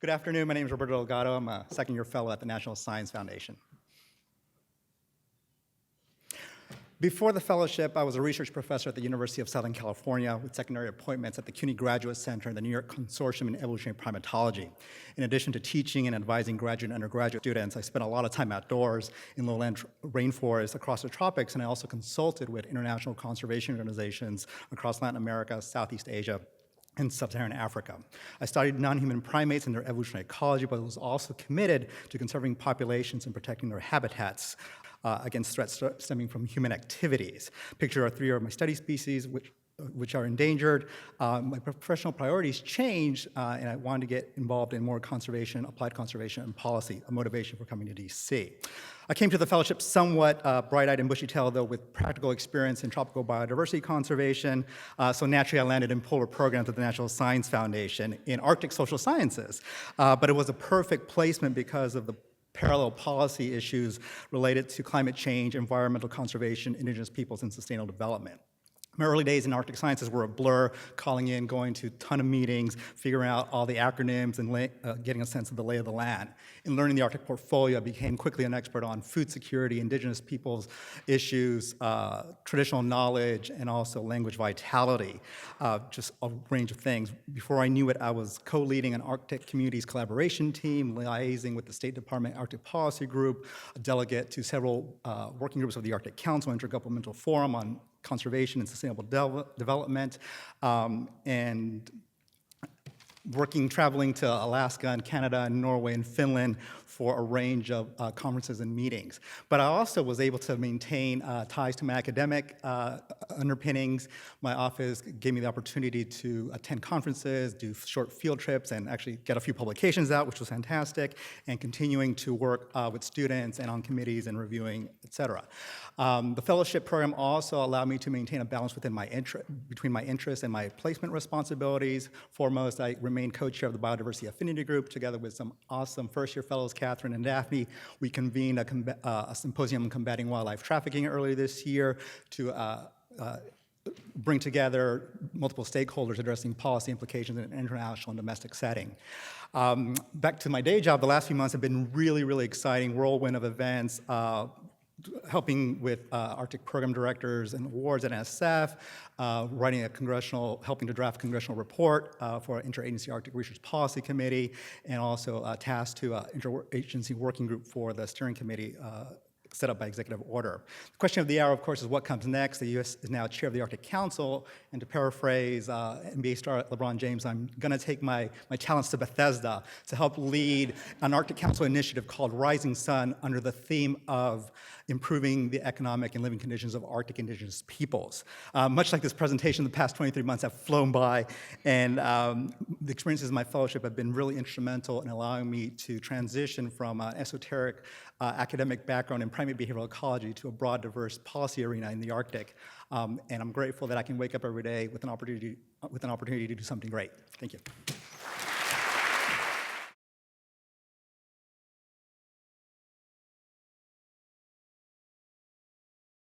Good afternoon. My name is Roberto Delgado. I'm a second-year fellow at the National Science Foundation. Before the fellowship, I was a research professor at the University of Southern California with secondary appointments at the CUNY Graduate Center and the New York Consortium in Evolutionary Primatology. In addition to teaching and advising graduate and undergraduate students, I spent a lot of time outdoors in lowland rainforests across the tropics, and I also consulted with international conservation organizations across Latin America, Southeast Asia, and sub-Saharan Africa. I studied non-human primates and their evolutionary ecology, but was also committed to conserving populations and protecting their habitats against threats stemming from human activities. Picture are three of my study species, which are endangered. My professional priorities changed, and I wanted to get involved in more conservation, applied conservation, and policy, a motivation for coming to DC. I came to the fellowship somewhat bright-eyed and bushy-tailed, though, with practical experience in tropical biodiversity conservation. So naturally, I landed in polar programs at the National Science Foundation in Arctic social sciences. But it was a perfect placement because of the parallel policy issues related to climate change, environmental conservation, indigenous peoples, and sustainable development. My early days in Arctic sciences were a blur, calling in, going to a ton of meetings, figuring out all the acronyms, and getting a sense of the lay of the land. In learning the Arctic portfolio, I became quickly an expert on food security, indigenous peoples issues, traditional knowledge, and also language vitality, just a range of things. Before I knew it, I was co-leading an Arctic communities collaboration team, liaising with the State Department Arctic Policy Group, a delegate to several working groups of the Arctic Council, Intergovernmental Forum on Conservation and Sustainable Development, and traveling to Alaska and Canada and Norway and Finland for a range of conferences and meetings. But I also was able to maintain ties to my academic underpinnings. My office gave me the opportunity to attend conferences, do short field trips, and actually get a few publications out, which was fantastic, and continuing to work with students and on committees and reviewing, et cetera. The fellowship program also allowed me to maintain a balance between my interests and my placement responsibilities. Foremost, I remained co-chair of the Biodiversity Affinity Group together with some awesome first-year fellows, Catherine and Daphne. We convened a symposium on combating wildlife trafficking earlier this year to bring together multiple stakeholders addressing policy implications in an international and domestic setting. Back to my day job, the last few months have been really, really exciting, whirlwind of events, helping with Arctic program directors and awards at NSF, helping to draft a congressional report for Interagency Arctic Research Policy Committee, and also tasked to interagency working group for the steering committee set up by executive order. The question of the hour, of course, is what comes next. The U.S. is now chair of the Arctic Council, and to paraphrase NBA star LeBron James, I'm going to take my talents to Bethesda to help lead an Arctic Council initiative called Rising Sun under the theme of improving the economic and living conditions of Arctic indigenous peoples. Much like this presentation, the past 23 months have flown by, and the experiences of my fellowship have been really instrumental in allowing me to transition from an esoteric academic background in primate behavioral ecology to a broad, diverse policy arena in the Arctic. And I'm grateful that I can wake up every day with an opportunity to do something great. Thank you.